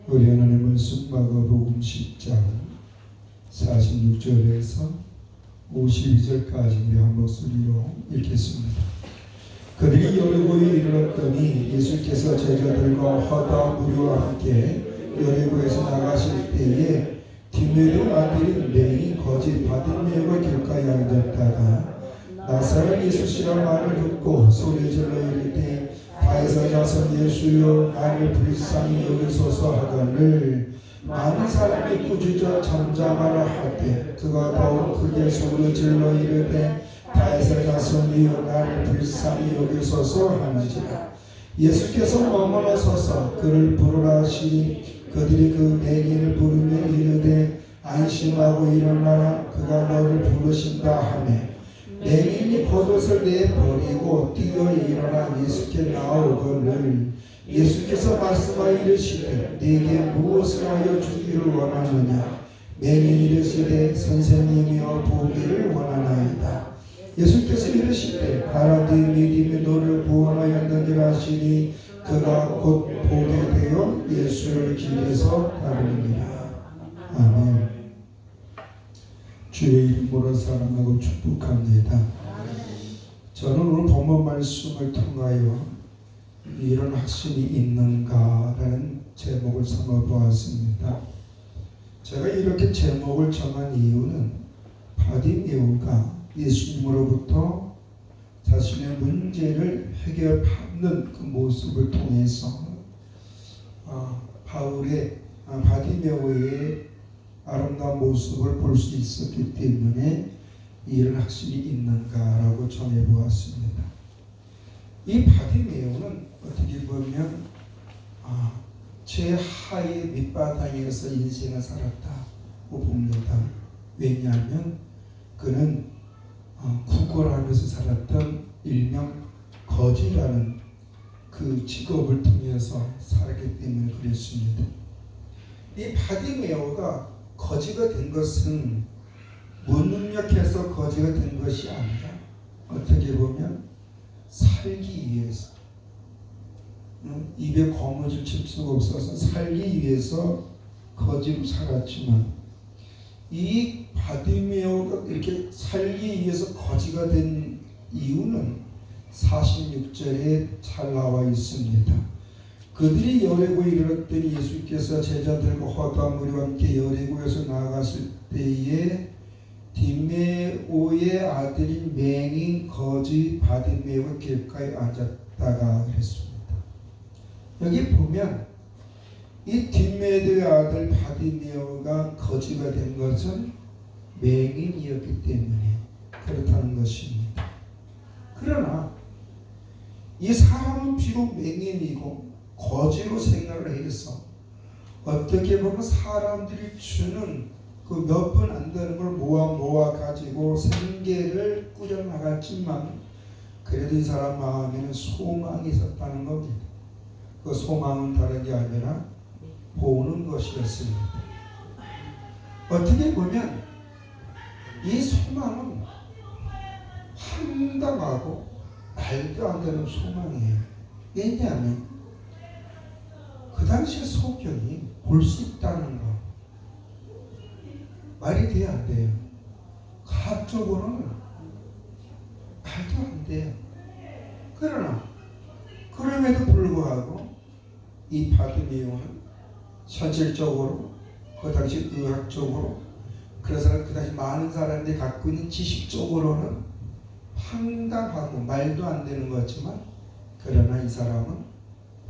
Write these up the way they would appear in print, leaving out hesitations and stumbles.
우리 하나님 말씀 마가복음 10장 46절에서 52절까지 우리 한 목소리로 읽겠습니다. 그들이 여리고에 이르렀더니 예수께서 제자들과 허다 무리와 함께 여리고에서 나가실 때에 디메르 아들인 레위 거짓 바디메오가 길가에 앉았다가 나사렛 예수시라 말을 듣고 소리질러 이르되 다윗의 자손 예수여 나를 불쌍히 여기소서 하거늘 많은 사람이 꾸짖어 잠잠하라 하되 그가 더욱 크게 소리질러 이르되 다윗의 자손이여 나를 불쌍히 여기소서 하는지라. 예수께서 머물러 서서 그를 부르라 하시니 그들이 그 맹인을 부르며 이르되 안심하고 일어나라 그가 너를 부르신다 하매 맹인이 겉옷을 내버리고 뛰어 일어나 예수께 나오거늘 예수께서 말씀하여 이르시되 네게 무엇을 하여 주기를 원하느냐. 맹인이 이르시되 선생님이여 보기를 원하나이다. 예수께서 이르시되 가라 네 믿음이 너를 구원하였느니라 하시니 그가 곧 보게 되어 예수를 길에서 따르니라. 아멘. 주의 이름으로 사랑하고 축복합니다. 저는 오늘 본문 말씀을 통하여 이런 확신이 있는가라는 제목을 삼아보았습니다. 제가 이렇게 제목을 정한 이유는 바디메오가 예수님으로부터 자신의 문제를 해결하는 그 모습을 통해서 바디메오의 아름다운 모습을 볼 수 있었기 때문에 이런 확신이 있는가라고 정해보았습니다. 이 바디메오는 어떻게 보면 최하의 밑바닥에서 인생을 살았다고 봅니다. 왜냐하면 그는 구걸하면서 살았던 일명 거지라는 그 직업을 통해서 살았기 때문에 그랬습니다. 이 바디메오가 거지가 된 것은 무능력해서 거지가 된 것이 아니라 어떻게 보면 살기 위해서 입에 거머쥘 수가 없어서 살기 위해서 거지로 살았지만 이 바디메오가 이렇게 살기 위해서 거지가 된 이유는 46절에 잘 나와 있습니다. 그들이 여리고에 이르렀더니 예수께서 제자들과 허다 무리와 함께 여리고에서 나아가실 때에 디메오의 아들인 맹인 거지 바디메오가 길가에 앉았다가 그랬습니다. 여기 보면 이 디메오의 아들 바디메오가 거지가 된 것은 맹인이었기 때문에 그렇다는 것입니다. 그러나 이 사람은 비록 맹인이고 거지로 생각을 해서 어떻게 보면 사람들이 주는 그 몇 분 안 되는 걸 모아 가지고 생계를 꾸려나갔지만 그래도 이 사람 마음에는 소망이 있었다는 겁니다. 그 소망은 다른 게 아니라 보는 것이었습니다. 어떻게 보면 이 소망은 황당하고 말도 안 되는 소망이에요. 왜냐하면 그 당시에 소경이 볼 수 있다는 거 말이 돼야 안 돼요. 과학적으로는 말도 안 돼요. 그러나 그럼에도 불구하고 이 바디메오는 현실적으로 그 당시 의학적으로 그래서 그 당시 많은 사람들이 갖고 있는 지식적으로는 황당하고 말도 안 되는 거지만 그러나 이 사람은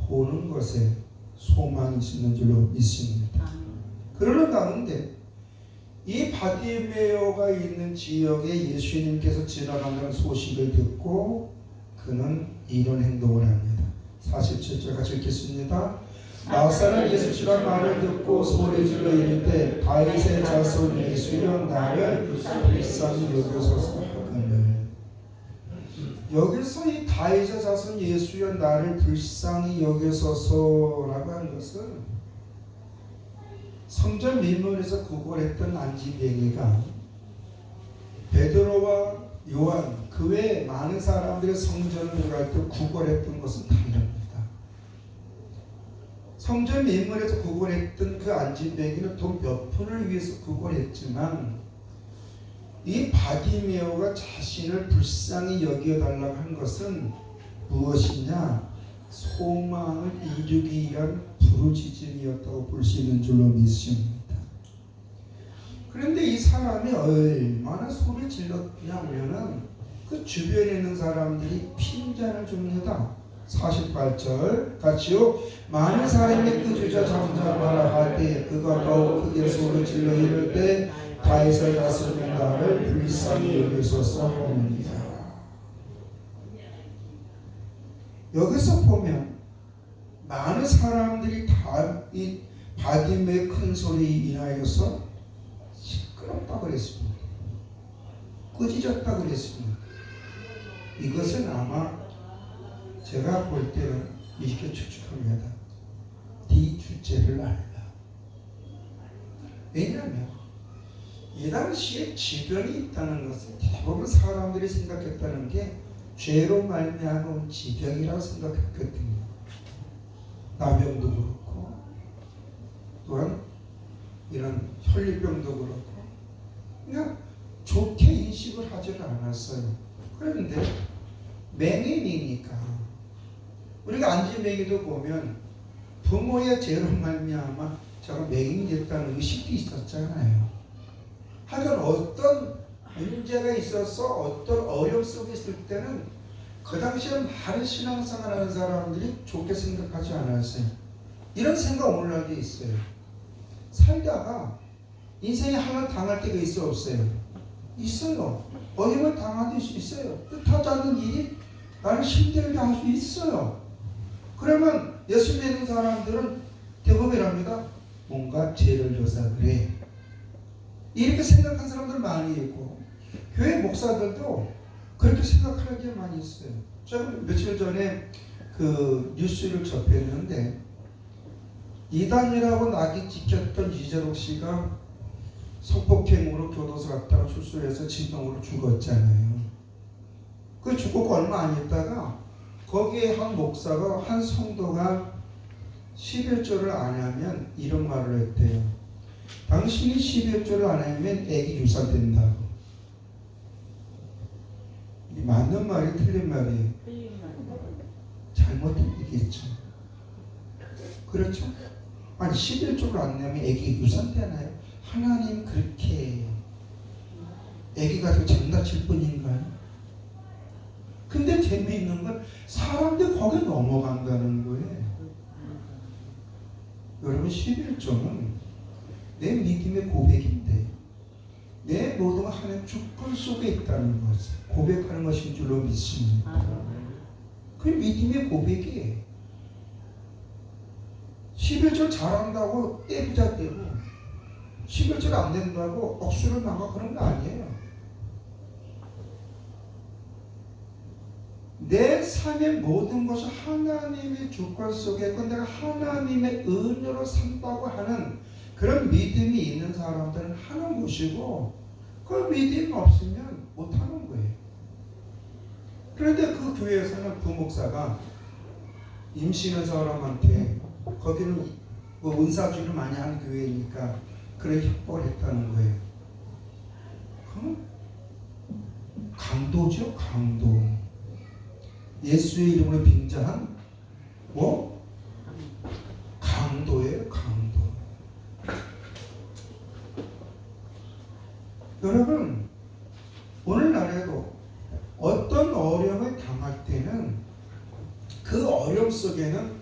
보는 것에 소망이 있는 줄로 믿습니다. 그러는 가운데 이 바디메오가 있는 지역에 예수님께서 지나간다는 소식을 듣고 그는 이런 행동을 합니다. 47절 같이 읽겠습니다. 나사렛 예수시라 말을 듣고 소리질러 이르되 다윗의 자손 예수여 나를 불쌍히 여기소서 하거늘. 여기서 이 다윗의 자손 예수여 나를 불쌍히 여기소서라고 하는 것은 성전 밀물에서 구걸했던 안지뱅이가 베드로와 요한 그 외에 많은 사람들의 성전을 들어갈 때 구걸했던 것은 다릅니다. 성전 민물에서 구걸했던 그 안진뱅이는 돈 몇 푼을 위해서 구걸했지만 이 바디메오가 자신을 불쌍히 여겨달라고 한 것은 무엇이냐? 소망을 이루기 위한 부르짖음이었다고 볼 수 있는 줄로 믿습니다. 그런데 이 사람이 얼마나 소리 질렀냐면은 그 주변에 있는 사람들이 핀잔을 줍니다. 48절 같이요. 많은 사람이 그 주자 잠잠하라 할 때 그가 더욱 크게 소리 질러 이를 때 다윗의 자손이 나를 불쌍히 여기소서 하느니라. 여기서 보면 많은 사람들이 다 이 바디메의 큰 소리 인하여서 시끄럽다 그랬습니다. 꾸짖었다 그랬습니다. 이것은 아마 제가 볼 때는 이렇게 추측합니다. 네 주제를 알라. 왜냐하면 이 당시에 지병이 있다는 것은 대부분 사람들이 생각했다는 게 죄로 말미암은 지병이라고 생각했거든요. 나병도 그렇고 또한 이런 혈류병도 그렇고 그냥 좋게 인식을 하지를 않았어요. 그런데 맹인이니까 우리가 안진뱅이도 보면 부모의 죄로 말미암아 제가 맹인이 됐다는 의식이 있었잖아요. 하여간 어떤 문제가 있어서 어떤 어려움 속에 있을 때는 그 당시에 많은 신앙생활 하는 사람들이 좋게 생각하지 않았어요. 이런 생각 오늘날도 있어요. 살다가 인생에 하나 당할 때가 있어 없어요? 있어요. 어려움을 당할 수 있어요. 뜻하지 않은 일이 나를 힘들게 할 수 있어요. 그러면 예수 믿는 사람들은 대부분이랍니다. 뭔가 죄를 져서 그래. 이렇게 생각한 사람들 많이 있고 교회 목사들도 그렇게 생각하는 게 많이 있어요. 제가 며칠 전에 그 뉴스를 접했는데 이단이라고 낙인 찍혔던 이재록 씨가 성폭행으로 교도소 갔다가 출소해서 진동으로 죽었잖아요. 그 죽고 얼마 안 있다가 거기에 한 목사가 한 성도가 11조를 안 하면 이런 말을 했대요. 당신이 11조를 안 하면 애기 유산된다고. 이게 맞는 말이 틀린 말이에요. 잘못된 얘기겠죠. 그렇죠? 아니 11조를 안 내면 애기 유산되나요? 하나님 그렇게 애기가 더 장난칠 뿐인가요? 근데 재미있는 건 사람들 거기에 넘어간다는 거예요. 여러분 11조는 내 믿음의 고백인데 내 모든 하나님 주권 속에 있다는 것을 고백하는 것인 줄로 믿습니다. 그 믿음의 고백이 11조 잘한다고 떼부자 떼고 11조 안 된다고 억수를 막아 그런 거 아니에요. 내 삶의 모든 것이 하나님의 주권 속에 있고 내가 하나님의 은혜로 산다고 하는 그런 믿음이 있는 사람들은 하는 것이고 그 믿음이 없으면 못하는 거예요. 그런데 그 교회에서는 부목사가 임신한 사람한테 거기는 뭐 은사주를 많이 하는 교회니까 그런 협박을 했다는 거예요. 그럼 강도죠, 강도. 예수의 이름으로 빙자한 뭐? 강도예요, 강도. 여러분, 오늘날에도 어떤 어려움을 당할 때는 그 어려움 속에는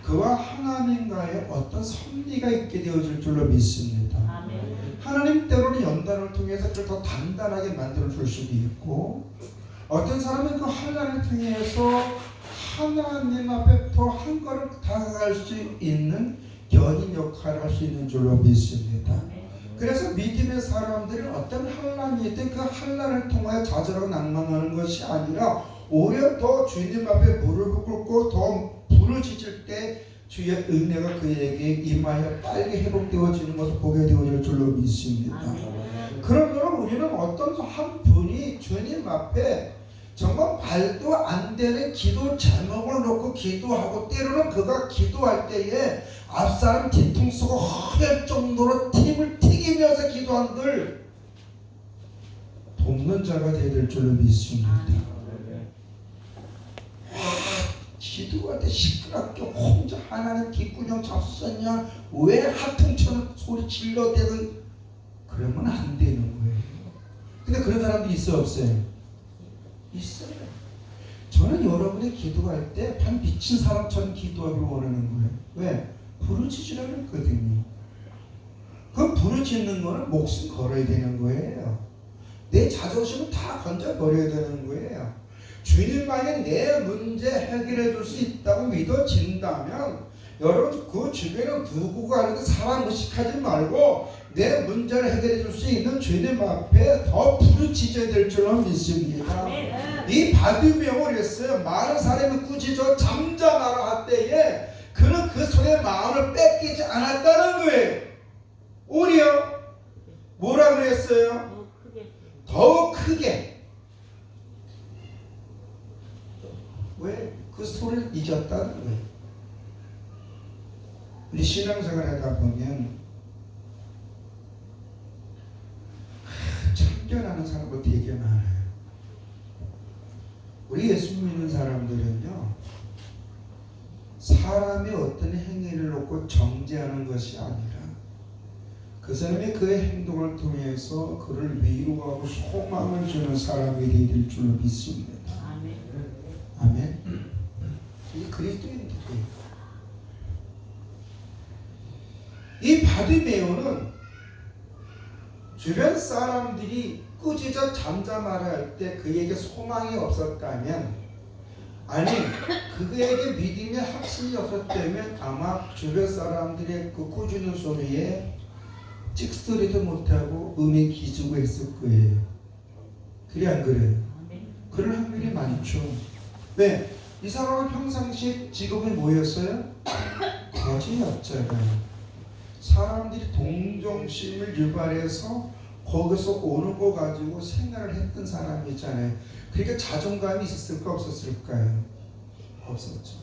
그와 하나님과의 어떤 섭리가 있게 되어질 줄로 믿습니다. 아멘. 하나님 때로는 연단을 통해서 그걸 더 단단하게 만들어 줄 수도 있고 어떤 사람은 그 환난을 통해서 하나님 앞에 더 한 걸음 다가갈 수 있는 견인 역할을 할 수 있는 줄로 믿습니다. 그래서 믿음의 사람들은 어떤 환난이 있든 그 환난을 통하여 좌절하고 낭망하는 것이 아니라 오히려 더 주님 앞에 무릎을 꿇고 더 부르짖을 때 주의 은혜가 그에게 임하여 빨리 회복되어지는 것을 보게 되어질 줄로 믿습니다. 그러므로 우리는 어떤 한 분이 주님 앞에 정말 말도 안 되는 기도 제목을 놓고 기도하고 때로는 그가 기도할 때에 앞사람 뒤통수가 허할 정도로 팀을 튀기면서 기도한들 돕는 자가 되어야 될 줄로 믿습니다. 기도할 때 시끄럽게 혼자 하나님 뒷구녕 잡수셨냐? 왜 하품처럼 소리 질러대고 그러면 안 되는 거예요. 근데 그런 사람들이 있어요, 없어요? 있어요. 저는 여러분이 기도할 때 반 미친 사람처럼 기도하길 원하는 거예요. 왜? 부르짖으라고 했거든요. 그 부르짖는 거는 목숨 걸어야 되는 거예요. 내 자존심은 다 건져버려야 되는 거예요. 주님만이 내 문제 해결해 줄 수 있다고 믿어진다면 여러분 그 주변에 누구가 하는데 사람 의식하지 말고 내 문제를 해결해 줄 수 있는 주님 앞에 더 부르짖어야 될 줄로 믿습니다. 이 바디메오를 했어요. 많은 사람이 꾸짖어 잠잠하라 할 때에 그는 그 손에 마음을 뺏기지 않았다는 거예요. 오히려 뭐라 그랬어요? 더욱 크게. 왜? 그 소리를 잊었다는 거예요. 우리 신앙생활 하다 보면 참견하는 사람도 되게 많아요. 우리 예수 믿는 사람들은요, 사람이 어떤 행위를 놓고 정죄하는 것이 아니라 그 사람의 그 행동을 통해서 그를 위로하고 소망을 주는 사람이 되길 줄로 믿습니다. 아멘. 이 그리스도인들이에요. 이 바디메오는 주변 사람들이 꾸짖어 잠잠하라 할 때 그에게 소망이 없었다면, 아니 그에게 믿음의 확신이 없었다면 아마 주변 사람들의 그 꾸짖는 소리에 찍소리도 못하고 음에 기주고 했을 거예요. 그래 안 그래요? 그럴 확률이 많죠. 왜? 이 사람은 평상시 직업이 뭐였어요? 거지였잖아요. 사람들이 동정심을 유발해서 거기서 오는 거 가지고 생각을 했던 사람이잖아요. 그러니까 자존감이 있었을까 없었을까요? 없었죠.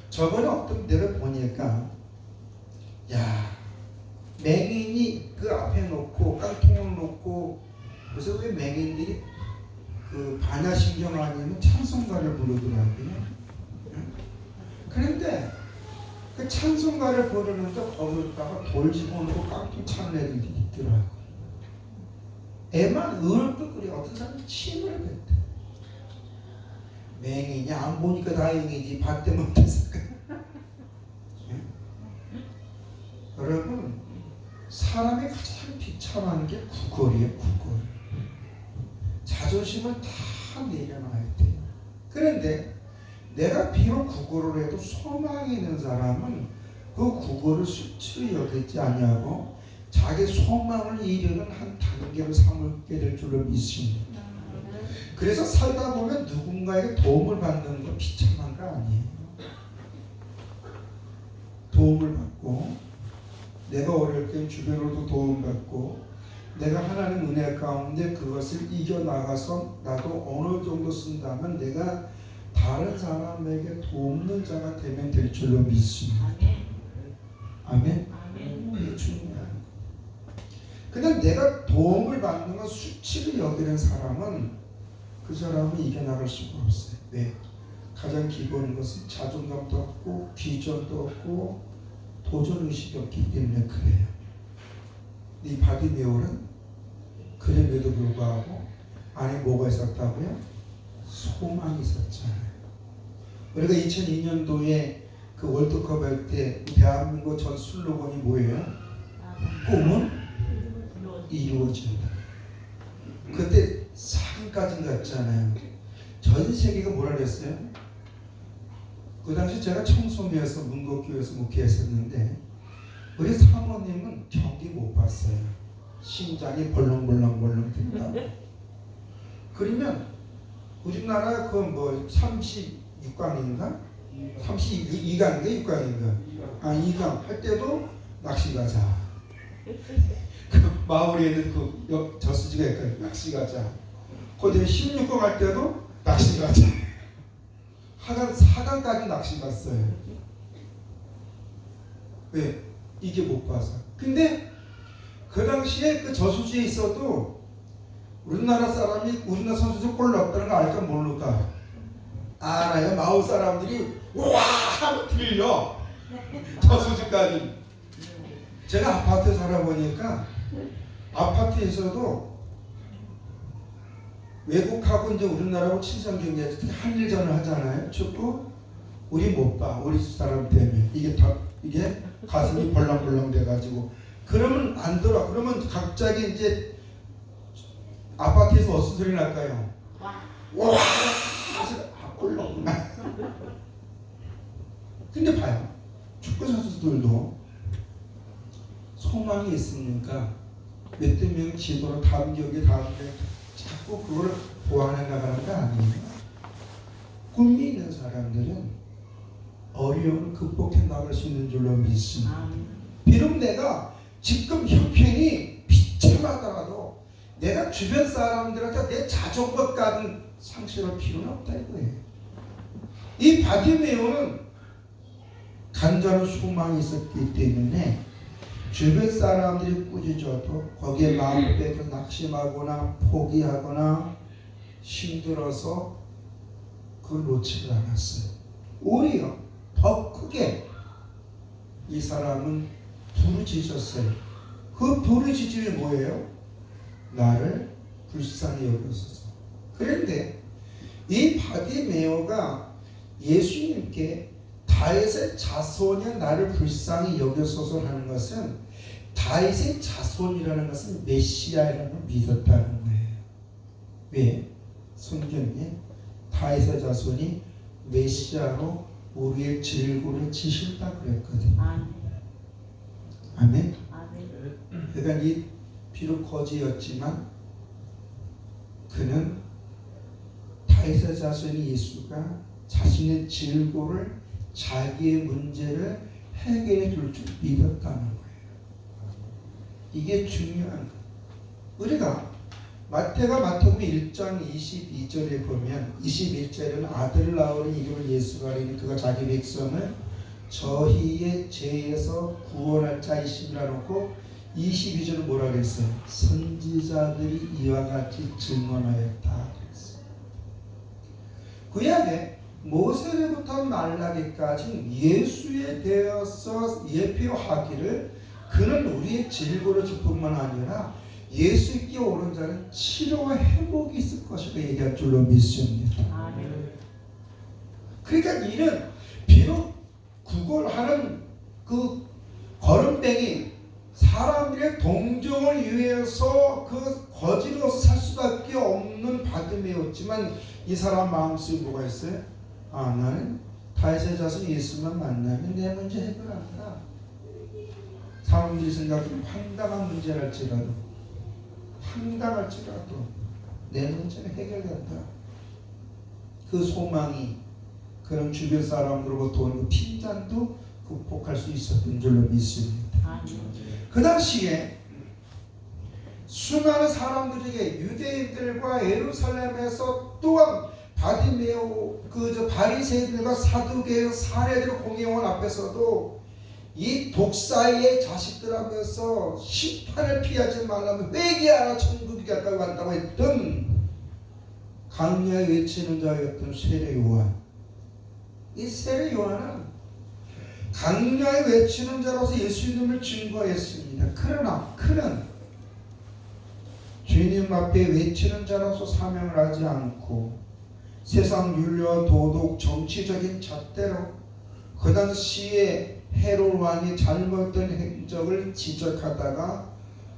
저번에 어떤 데를 보니까 야, 맹인이 그 앞에 놓고 깡통을 놓고, 그래서 왜 맹인들이 그 반야신경 아니면 찬송가를 부르더라고요. 그런데 그 찬송가를 부르는데 거기다가 돌 집어넣고 깡통 차는 애들이 있더라고요. 애만 으르렁 끓여. 어떤 사람은 침을 뱉대. 맹인이 안 보니까 다행이지 봤대 못했을까. 여러분, 사람이 가장 비참한 게 구걸이에요. 구걸. 자존심을 다 내려놔야 돼요. 그런데 내가 비록 구걸을 해도 소망이 있는 사람은 그 구걸을 수치로 여기지 아니하고 자기 소망을 이루는 한 단계로 삼게 될 줄로 믿습니다. 그래서 살다 보면 누군가에게 도움을 받는 건 비참한 거 아니에요. 도움을 받고, 내가 어려울 때 주변으로도 도움받고, 내가 하나님 은혜 가운데 그것을 이겨나가서 나도 어느 정도 쓴다면 내가 다른 사람에게 돕는 자가 되면 될 줄로 믿습니다. 아멘. 이게 중요한 거. 근데 내가 도움을 받는 건 수치를 여기는 사람은 그 사람은 이겨나갈 수가 없어요. 왜? 가장 기본인 것은 자존감도 없고 비전도 없고 도전의식이 없기 때문에 그래요. 이 바디메오는 그럼에도 불구하고 안에 뭐가 있었다고요? 소망이 있었잖아요. 우리가 2002년도에 그 월드컵 할 때 대한민국 전 슬로건이 뭐예요? 꿈은 이루어진다. 그때 상까지 갔잖아요. 전 세계가 뭐라 그랬어요? 그 당시 제가 청소년에서 문곡교회에서 목회했었는데 우리 사모님은 경기 못 봤어요. 심장이 벌렁벌렁 된다고. 그러면 우리나라 그 뭐 36강인가? 32강인가 6강인가? 아 2강 할 때도 낚시 가자. 그 마을에 있는 그 저수지가 있거든요. 낚시 가자. 그다음에 16강 할 때도 낚시 갔죠. 사강까지 낚시 갔어요. 왜? 이게 못 봐서. 근데 그 당시에 그 저수지에 있어도 우리나라 선수들 골 넣었다는 거 알까 모를까? 알아요. 마을 사람들이 와 하고 들려. 저수지까지. 제가 아파트 살아보니까 아파트에서도 외국하고 이제 우리나라하고 친선 경기에서 한일전을 하잖아요. 축구. 우리 못 봐. 우리 사람 때문에. 이게 가슴이 벌렁벌렁 돼가지고. 그러면 안 들어. 그러면 갑자기 이제 아파트에서 어떤 소리 날까요? 와! 골 넣구나. 근데 봐요. 축구 선수들도 소망이 있으니까 몇대 명 지도로 다음 경기 자꾸 그거를 보완해 나가는 거 아니에요. 꿈이 있는 사람들은 어려움을 극복해 나갈 수 있는 줄로 믿습니다. 비록 내가 지금 형편이 비참하더라도 내가 주변 사람들한테 내 자존감까지 상실할 필요는 없다 이거예요. 이 바디메오는 간절한 소망이 있었기 때문에 주변 사람들이 꾸짖어도 거기에 마음을 빼서 낙심하거나 포기하거나 힘들어서 그걸 놓지를 않았어요. 오히려 더 크게 이 사람은 부르짖었어요. 그 부르짖음이 뭐예요? 나를 불쌍히 여기소서. 그런데 이 바디메오가 예수님께 다윗의 자손이 나를 불쌍히 여기소서 하는 것은 다윗의 자손이라는 것은 메시아라는 걸 믿었다는 거예요. 왜? 성경에 다윗의 자손이 메시아로 우리의 질고를 지신다 그랬거든요. 아멘. 그러니까 이 비록 거지였지만 그는 다윗의 자손이 예수가 자신의 질고를 자기의 문제를 해결해 줄 줄 믿었다는 거예요. 이게 중요한 거예요. 우리가 마태복음 1장 22절에 보면 21절에는 아들 낳으니 이름을 예수가 하리니 그가 자기 백성을 저희의 죄에서 구원할 자이심이라 놓고 22절은 뭐라 그랬어요? 선지자들이 이와 같이 증언하였다 그랬어요. 구약에 모세로부터 말라기까지 예수에 대해서 예표하기를 그는 우리의 질고를 뿐만 아니라 예수께 오른 자는 치료와 회복이 있을 것이라고 얘기할 줄로 믿습니다. 그러니까 이는 비록 구걸하는 그 거름뱅이 사람들의 동정을 위해서 그 거지로서 살 수밖에 없는 바디메오였지만 이 사람 마음속에 뭐가 있어요? 나는 다윗의 자손 예수만 만나면 내 문제 해결한다. 사람들이 생각하는 황당한 문제랄지라도 내 문제는 해결된다. 그 소망이 그런 주변 사람들로부터 오는 그 핀잔도 극복할 수 있었던 줄로 믿습니다. 그 당시에 수많은 사람들에게 유대인들과 예루살렘에서 또한 바디메오 바리새인들과 사두개의 사례들을 공회원 앞에서도 이 독사의 자식들 앞에서 심판을 피하지 말라면 회개하라 천국이 가까이 왔다고 했던 강야에 외치는 자였던 세례 요한. 이 세례 요한은 강야에 외치는 자로서 예수님을 증거했습니다. 그러나 그는 주님 앞에 외치는 자로서 사명을 하지 않고 세상 윤리와 도덕, 정치적인 잣대로 그 당시에 헤롯 왕이 잘못된 행적을 지적하다가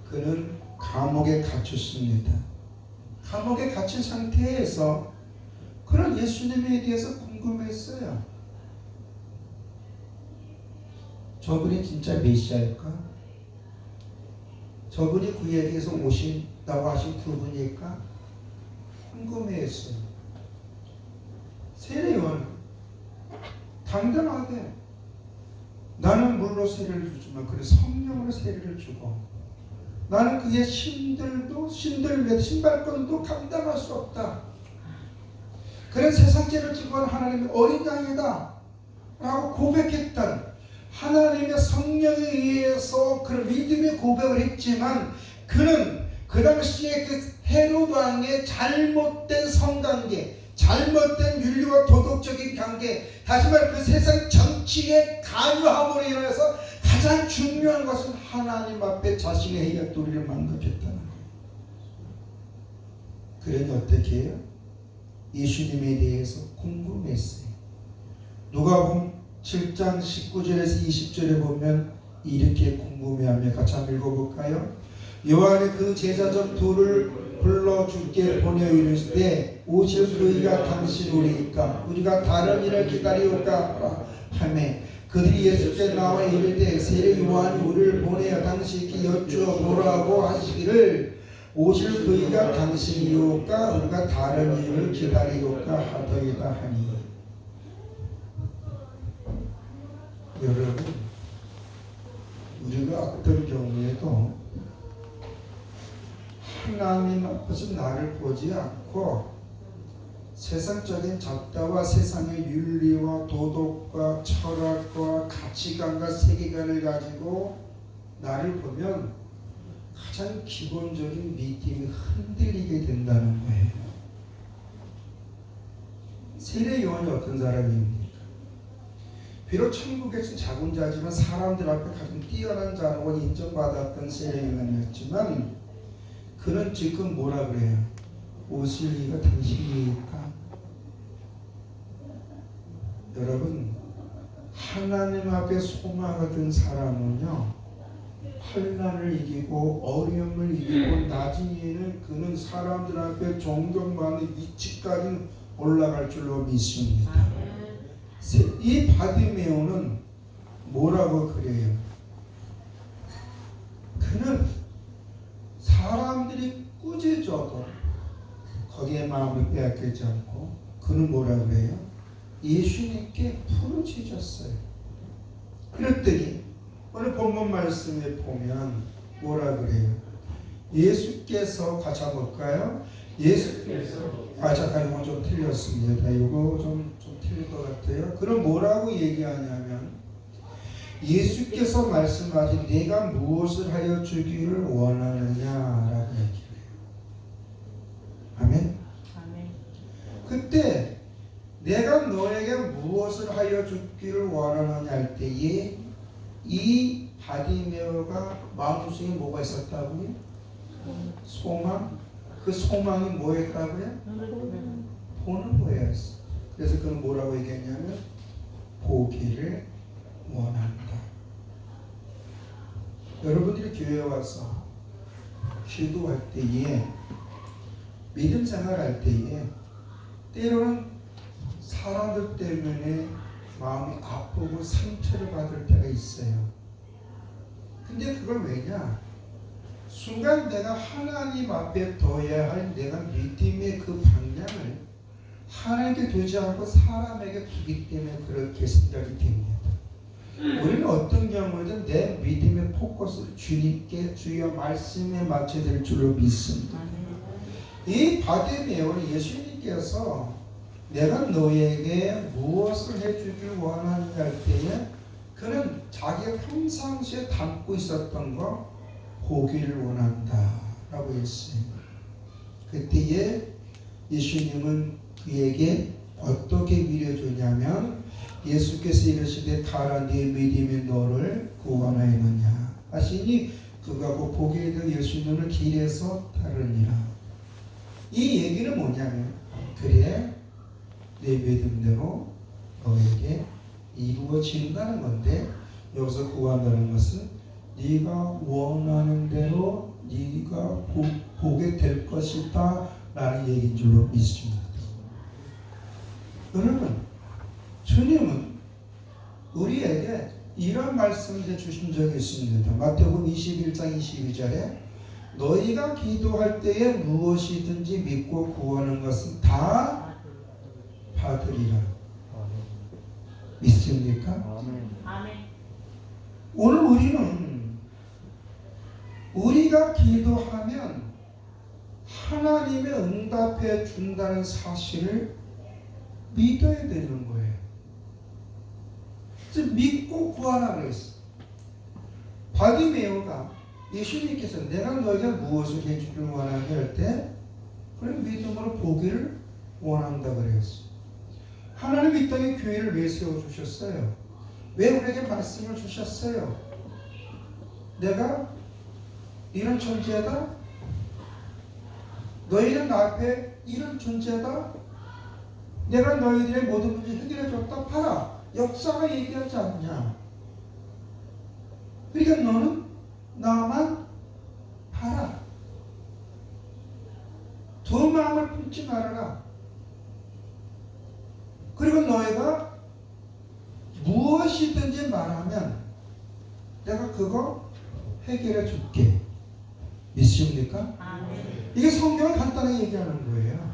그는 감옥에 갇혔습니다. 감옥에 갇힌 상태에서 그는 예수님에 대해서 궁금했어요. 저분이 진짜 메시아일까? 저분이 그에게서 오신다고 하신 그분일까? 궁금해했어요. 세례 요한은 당당하게 나는 물로 세례를 주지만 그는 성령으로 세례를 주고 나는 그의 신발끈도 감당할 수 없다. 그런 세상죄를 지고한 하나님의 어린 양이다 라고 고백했던 하나님의 성령에 의해서 그런 믿음의 고백을 했지만 그는 그 당시에 그 헤롯 왕의 잘못된 성관계, 잘못된 윤리와 도덕적인 관계, 다시 말해 그 세상 정치의 간유함으로 인해서 가장 중요한 것은 하나님 앞에 자신의 해결도리를 망각했다는 거예요. 그러니 어떻게 해요? 예수님에 대해서 궁금했어요. 누가복음 7장 19절에서 20절에 보면 이렇게 궁금해하며 같이 한번 읽어볼까요? 요한이 그 제자 중 둘을 불러 주께 보내 이르시되 오실 그이가 당신이니까 우리가 다른 일을 기다리오까 하며 그들이 예수께 나와 이르되 세례 요한이 우리를 보내어 당신께 여쭈어보라고 하시기를 오실 그이가 당신이오까 우리가 다른 일을 기다리오까 하더이다 하니. 여러분, 우리가 어떤 경우에도 하나님 앞에서 나를 보지 않고 세상적인 잣대와 세상의 윤리와 도덕과 철학과 가치관과 세계관을 가지고 나를 보면 가장 기본적인 믿음이 흔들리게 된다는 거예요. 세례 요한이 어떤 사람입니까? 비록 천국에서 작은 자지만 사람들 앞에 가장 뛰어난 자라고 인정받았던 세례 요한이었지만 그는 지금 뭐라 그래요? 오실 이가 당신이니까. 여러분, 하나님 앞에 소망을 든 사람은요, 환난을 이기고 어려움을 이기고 나중에는 그는 사람들 앞에 존경받는 위치까지 올라갈 줄로 믿습니다. 이 바디메오는 뭐라고 그래요? 그는 사람들이 꾸짖어도 거기에 마음을 빼앗기지 않고 그는 뭐라 그래요? 예수님께 부르짖었어요. 그랬더니 오늘 본문 말씀에 보면 뭐라 그래요? 예수께서 같이 한번 볼까요? 예수께서 잠깐 이거 좀 틀렸습니다. 이거 좀 틀릴 것 같아요. 그럼 뭐라고 얘기하냐면 예수께서 말씀하신 내가 무엇을 하여 주기를 원하느냐라고 얘기해요. 아멘. 아멘. 그때 내가 너에게 무엇을 하여 주기를 원하느냐 할 때에 이 바디메오가 마음속에 뭐가 있었다고요? 소망. 그 소망이 뭐였다고요? 보는 거였어. 그래서 그는 뭐라고 얘기했냐면 보기를 원한다. 여러분들이 교회에 와서 기도할 때에 믿음 생활할 때에 때로는 사람들 때문에 마음이 아프고 상처를 받을 때가 있어요. 근데 그걸 왜냐? 순간 내가 하나님 앞에 둬야 할 내가 믿음의 그 방향을 하나님께 두지 않고 사람에게 두기 때문에 그렇게 생각이 됩니다. 우리는 어떤 경우에든 내 믿음의 포커스를 주님께 주여 말씀에 맞춰야 될 줄로 믿습니다. 이 바디메오는 예수님께서 내가 너에게 무엇을 해주길 원하느냐 할 때에 그는 자기가 평상시에 담고 있었던 거 보기를 원한다 라고 했어요. 그때에 예수님은 그에게 어떻게 밀어주냐면 예수께서 이르시되 가라 네 믿음이 너를 구원하였느냐 하시니 그가 그 보게 된 예수님을 길에서 따르니라. 이 얘기는 뭐냐면 그래 내 믿음대로 너에게 이루어진다는 건데 여기서 구한다는 것은 네가 원하는 대로 네가 보게 될 것이다 라는 얘기인 줄로 믿습니다. 여러분, 주님은 우리에게 이런 말씀을 해주신 적이 있습니다. 마태복음 21장 22절에 너희가 기도할 때에 무엇이든지 믿고 구하는 것은 다 받으리라. 믿습니까? 아멘. 오늘 우리가 기도하면 하나님의 응답해 준다는 사실을 믿어야 되는 거예요. 그래서 믿고 구하라 그랬어. 바디메오가 예수님께서 내가 너에게 무엇을 해주길 원하게 할 때 그런 믿음으로 보기를 원한다 그랬어. 하나님 이 땅에 교회를 왜 세워주셨어요? 왜 우리에게 말씀을 주셨어요? 내가 이런 존재다? 너희는 나 앞에 이런 존재다? 내가 너희들의 모든 문제 해결해 줬다? 봐라. 역사가 얘기하지 않냐? 그러니까 너는 나만 봐라. 두 마음을 품지 말아라. 그리고 너희가 무엇이든지 말하면 내가 그거 해결해 줄게. 믿습니까? 이게 성경을 간단하게 얘기하는 거예요.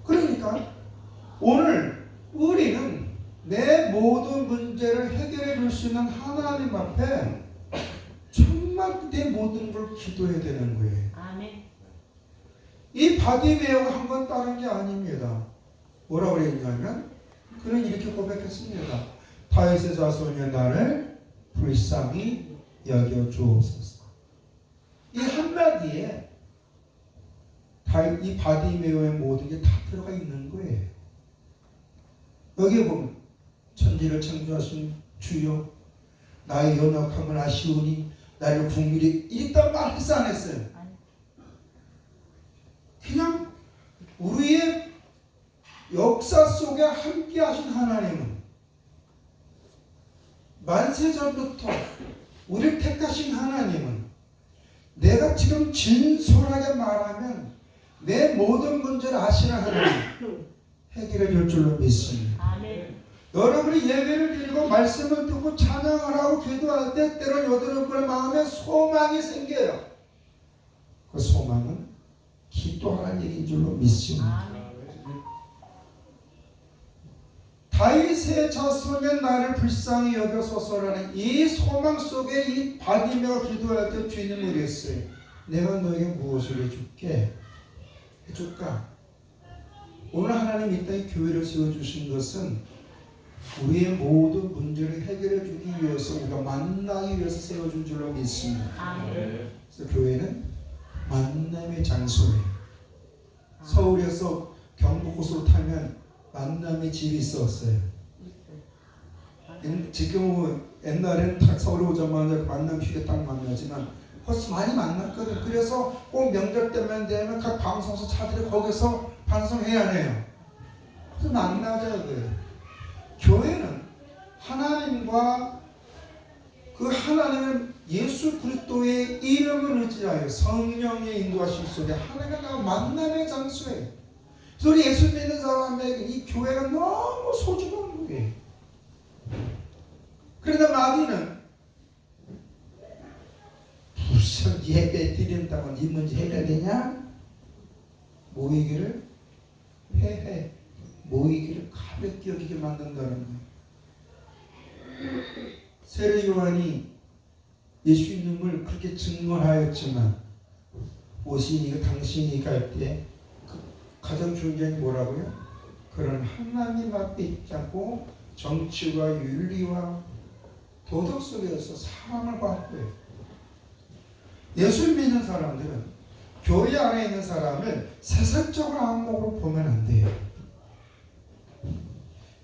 그러니까 오늘 우리는 내 모든 문제를 해결해 줄 수 있는 하나님 앞에 정말 내 모든 걸 기도해야 되는 거예요. 아멘. 이 바디메오가 한 건 다른 게 아닙니다. 뭐라고 그랬냐면 그는 이렇게 고백했습니다. 다윗의 자손이 나를 불쌍히 여겨 주옵소서. 이 한마디에 이 바디메오의 모든 게 다 들어가 있는 거예요. 여기에 보면 천지를 창조하신 주여 나의 연약함을 아시오니 나를 국률이 이랬단 말 했어 안 했어요? 그냥 우리의 역사 속에 함께 하신 하나님은 만세전부터 우리를 택하신 하나님은 내가 지금 진솔하게 말하면 내 모든 문제를 아시는 하나님 해결해 줄 줄로 믿습니다. 아멘. 여러분이 예배를 드리고 말씀을 듣고 찬양을 하고 기도할 때 때론 여러분의 마음에 소망이 생겨요. 그 소망은 기도하라는 얘기인 줄로 믿습니다. 다윗의 자손이 나를 불쌍히 여겨소서라는 이 소망 속에 이 바디메오가 기도할 때 주님은 이랬어요. 내가 너에게 무엇을 해줄게? 해줄까? 오늘 하나님 이 땅에 교회를 세워주신 것은 우리의 모든 문제를 해결해 주기 위해서 우리가 만나기 위해서 세워준 줄로 믿습니다. 그래서 교회는 만남의 장소예요. 서울에서 경부고속으로 타면 만남의 집이 있었어요. 지금은 옛날에는 서울에 오자마자 만남 휴게 딱 만나지만 벌써 많이 만났거든. 그래서 꼭 명절 때만 되면 각 방송사 차들이 거기서 방송해야 해요. 그래서 만나자고요. 교회는 하나님과 그 하나님을 예수 그리스도의 이름을 의지하여 성령의 인도하심 속에 하나님과 만남의 장소예요. 그래서 우리 예수 믿는 사람에게 이 교회가 너무 소중한 거예요. 그런데 마귀는 무슨 예배 드린다고 네 문제 해결되냐? 모이기를 회해 모이기를 가볍게 여기게 만든다는 거예요. 세례 요한이 예수님을 그렇게 증언하였지만 오시니 당신이 갈 때 가장 중요한 게 뭐라고요? 그런 하나님 앞에 있지 않고 정치와 윤리와 도덕 속에서 사랑을 받고요. 예수 믿는 사람들은 교회 안에 있는 사람을 세상적으로 안목으로 보면 안 돼요.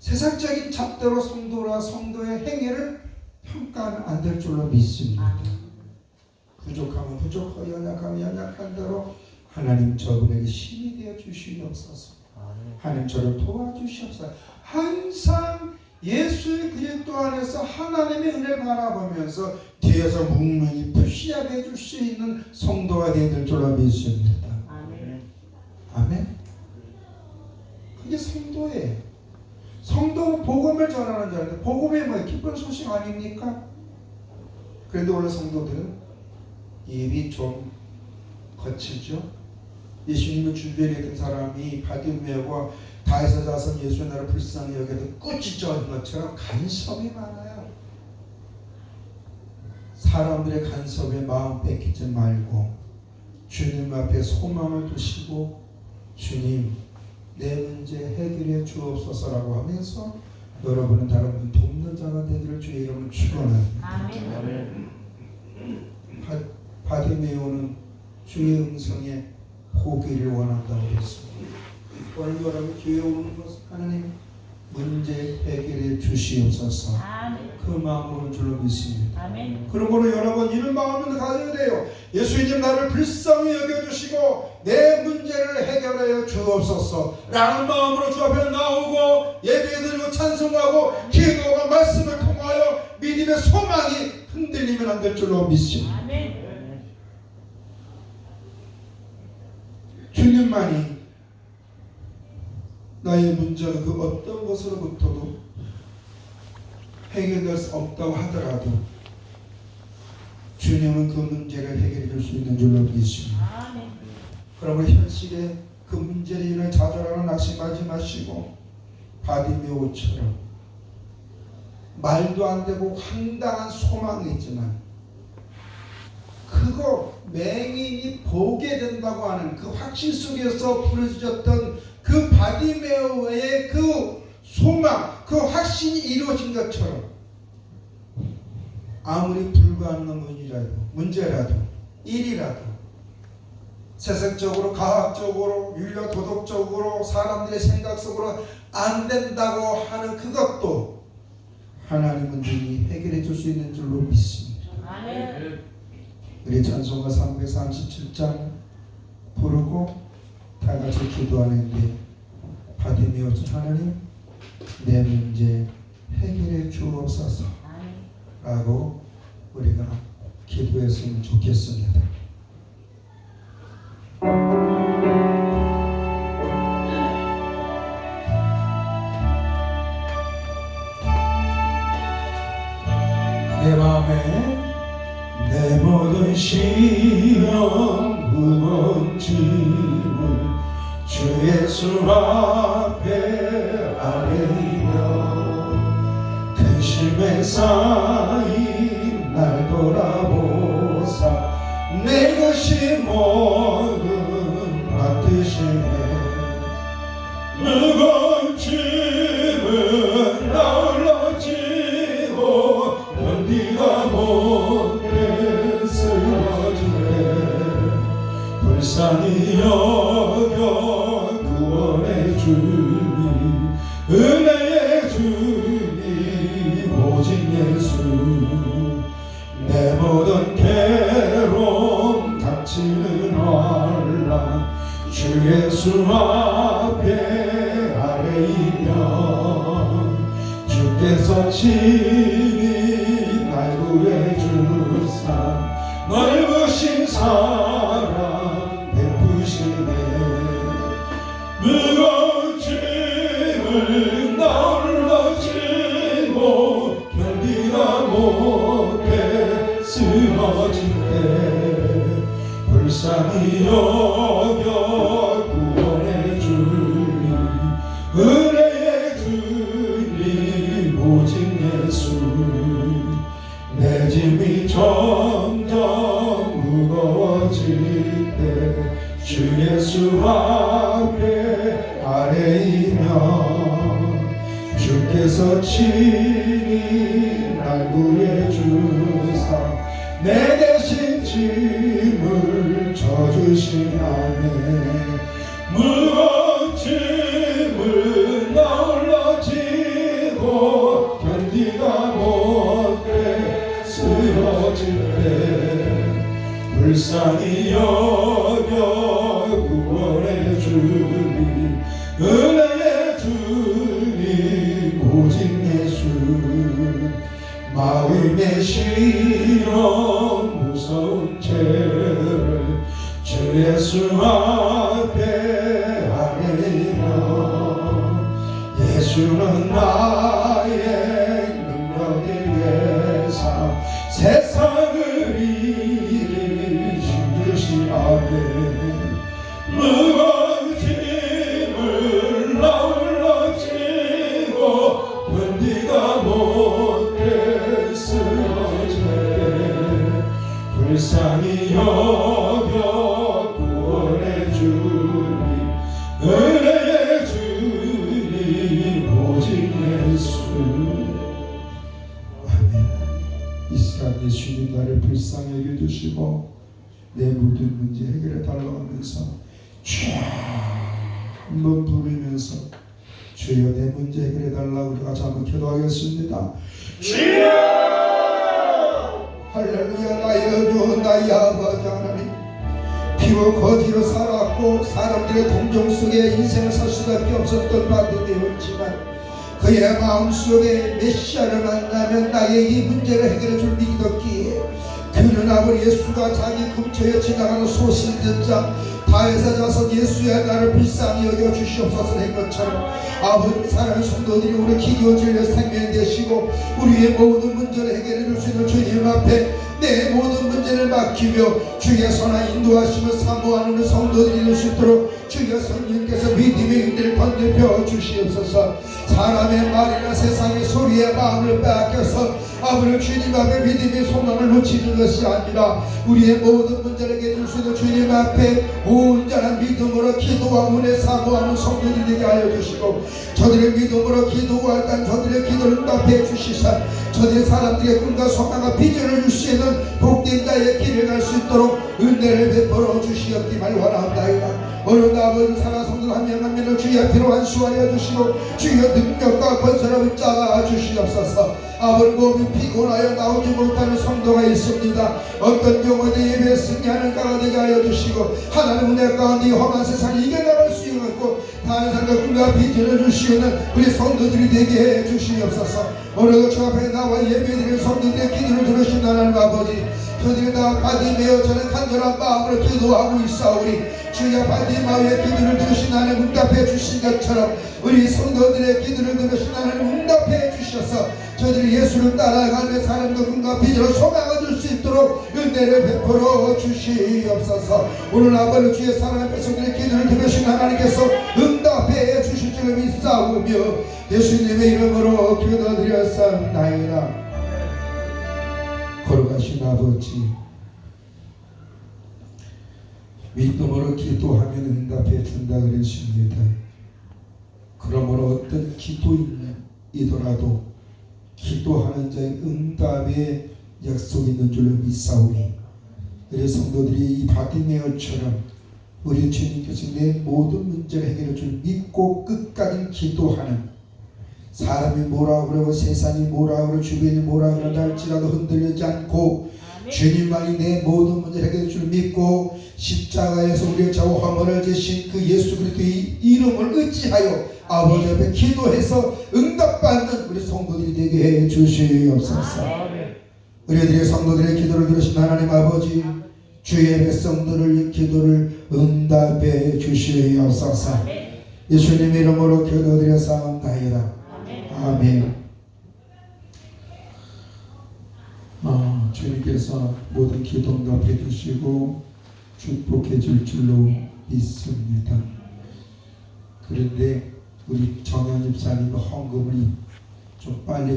세상적인 잣대로 성도와 성도의 행위를 평가하면 안 될 줄로 믿습니다. 부족하면 부족하고 연약하면 연약한 대로 하나님 저분에게 신이 되어 주시옵소서. 하나님 저를 도와주시옵소서. 항상 예수의 그리스도 안에서 하나님의 은혜를 바라보면서 뒤에서 묵묵히 푸시하게 해줄 수 있는 성도가 되어야 될 줄로 믿습니다. 아멘. 그게 성도예요. 성도는 복음을 전하는 자인데 복음이 뭐예요? 기쁜 소식 아닙니까? 그런데 원래 성도들은 입이 좀 거칠죠. 예수님을 준비했던 사람이 바디메오와 다윗의 자손 예수의 나를 불쌍히 여겨도 끝이 져인 것처럼 간섭이 많아요. 사람들의 간섭에 마음 뺏기지 말고 주님 앞에 소망을 두시고 주님 내 문제 해결해 주옵소서라고 하면서 여러분은 다른 분 돕는 자가 되기를 주의 이름으로 축원합니다. 아멘. 바디메오는 주의 음성에 보기를 원한다고 했습니다. 오늘 여러분 교회 오는 것은 하나님 문제 해결해 주시옵소서. 아멘. 그 마음으로 줄로 믿습니다. 아멘. 그러므로 여러분 이런 마음을 가져야 돼요. 예수님 나를 불쌍히 여겨주시고 내 문제를 해결하여 주옵소서 라는 마음으로 주 앞에 나오고 예배드리고 찬송하고 기도와 말씀을 통하여 믿음의 소망이 흔들리면 안 될 줄로 믿습니다. 아멘. 주님만이 나의 문제가 그 어떤 것으로부터도 해결될 수 없다고 하더라도 주님은 그 문제를 해결해 줄 수 있는 줄로 믿습니다. 아멘. 그러므로 현실에 그 문제로 인해 좌절하는 낙심하지 마시고 바디메오처럼 말도 안 되고 황당한 소망이 있지만 그거 맹인이 보게 된다고 하는 그 확신 속에서 부르짖었던 그 바디메오의 그 소망, 그 확신이 이루어진 것처럼 아무리 불가능한 문제라도 일이라도 세상적으로 가학적으로 윤리 도덕적으로 사람들의 생각 속으로 안 된다고 하는 그것도 하나님은 능히 해결해 줄 수 있는 줄로 믿습니다. 아멘. 우리 찬송가 337장 부르고 다 같이 기도하는데 바디메오 하나님 내 문제 해결해 주옵소서 라고 우리가 기도했으면 좋겠습니다. 내 맘에 내 모든 시험 무거운 짐을 주 예수 앞에 아뢰며 근심에 쌓인 날 돌아보사 내 것이 모든 맡으시네 무거운 짐을 나홀로 지고 견디다 못해 쓰러지네 불쌍히 여겨 구원의 주님 은혜의 주님 오직 예수 내 모든 괴로움 닥치는 환난 주 예수 앞에 아뢰이며 주께서 친히 날 구해주사 넓으신 사랑 베푸시네 무거운 짐을 나홀로 지고 견디다 못해 쓰러질 때 불쌍히 여겨 구원의 주님 은혜의 주님 오직 예수 내 짐이 점점 무거워질 때 주 예수 앞에 아뢰이며 주께서 친히 날 구해주사 내 대신 짐을 져주시나네 무거운 짐을 나홀로 지고 견디다 못해 쓰러질 때 불쌍히 여겨 구원의 주님 은혜의 주님 오직 예수 마음의 시험 무서운 죄를 주 예수 앞에 아뢰며 예수는 나의 능력이 되사 세상을 이기신 주시하네 무거운 짐을 나홀로 지고 견디다 못해 쓰러질 때 불쌍히 여겨 구원의 주님 은혜의 이 시간 예수님 나를 불쌍히 여겨주시고 내 모든 문제 해결해 달라고 하면서 주여 한번 부르면서 주여 내 문제 해결해 달라고 우리 같이 한번 기도하겠습니다. 주여 할렐루야. 나의 주 나의 아버지 하나님, 비록 거지로 살았고 사람들의 동정 속에 인생을 살 수밖에 없었던 바디되었지만 그의 마음속에 메시아를 만나면 나의 이 문제를 해결해 줄 믿었기에 그는 아버지 예수가 자기 근처에 지나가는 소식 듣자 다에서 자서 예수야 나를 불쌍히 여겨 주시옵소서 한 것처럼 아버지 사랑하는 성도들이 우리 기도 진료 생명 되시고 우리의 모든 문제를 해결해 줄 수 있는 주님 앞에 내 모든 문제를 맡기며 주의 선한 인도하심을 사모하는 성도들이 될 수 있도록 주의 성령께서 믿음의 은혜를 건네펴 주시옵소서. 사람의 말이나 세상의 소리에 마음을 빼앗겨서 아버지 주님 앞에 믿음의 소망을 놓치는 것이 아니라 우리의 모든 문제를 해결해 줄 수 있는 주님 앞에 온전한 믿음으로 기도하고 은혜 사모하는 성도들이 되게 하여 주시고 저들의 믿음으로 기도할 때 저들의 기도를 응답해 주시사 저들의 사람들의 꿈과 소망과 비전을 줄 수 있는 복된 자의 길을 갈 수 있도록 은혜를 베풀어 주시옵기를 원하옵나이다. 오늘도 아버지 사랑 성도 한 명 한 명을 주의 앞으로 안수하여 주시고 주의 능력과 권세를 붙잡아 주시옵소서. 아버지 몸이 피곤하여 나오지 못하는 성도가 있습니다. 어떤 경우에 예배에 승리하는 자가 되게 하여 주시고 하나님 은혜 가운데 험한 세상을 이겨나갈 수 있고 다른 삶과 꿈과 비전을 주시는 우리 성도들이 되게 해 주시옵소서. 오늘도 주 앞에 나와 예배드리는 성도들의 기도를 들으신 하나님 아버지, 저들이 다 바디메어 저는 간절한 마음으로 기도하고 있사오니 주여 바디마오의 기도를 들으신 하나님 응답해 주신 것처럼 우리 성도들의 기도를 들으신 하나님 응답해 주셔서 저들이 예수를 따라가며 사람과 꿈과 비전을 소망을 줄 수 있도록 은혜를 베풀어 주시옵소서. 오늘 아버지 주의 사랑하는 백성들의 기도를 들으신 하나님께서 응답해 주실 줄 믿사오며 예수님의 이름으로 기도드렸사옵나이다. 걸어가신 아버지, 믿음으로 기도하면 응답해 준다 그랬습니다. 그러므로 어떤 기도이더라도 기도하는 자의 응답에 약속이 있는 줄로 믿사오니 우리 성도들이 이 바디메어처럼 우리 주님께서 내 모든 문제를 해결해 줄 믿고 끝까지 기도하는, 사람이 뭐라 그러고 세상이 뭐라 그러고 주변이 뭐라 그런다 할지라도 흔들리지 않고 주님만이 내 모든 문제를 해결해 줄 믿고 십자가에서 우리의 좌우 화물을 지신 그 예수 그리스도의 이름을 의지하여 아버지 앞에 기도해서 응답받는 우리 성도들이 되게 해 주시옵소서. 우리들의 성도들의 기도를 들으신 하나님 아버지, 주의 백성들의 기도를 응답해 주시옵소서. 예수님 이름으로 기도드렸사옵나이다. 아멘. 주님께서 모든 기도 응답해 주시고 축복해 줄 줄로 믿습니다. 그런데 우리 정현 집사님 헌금을 좀 빨리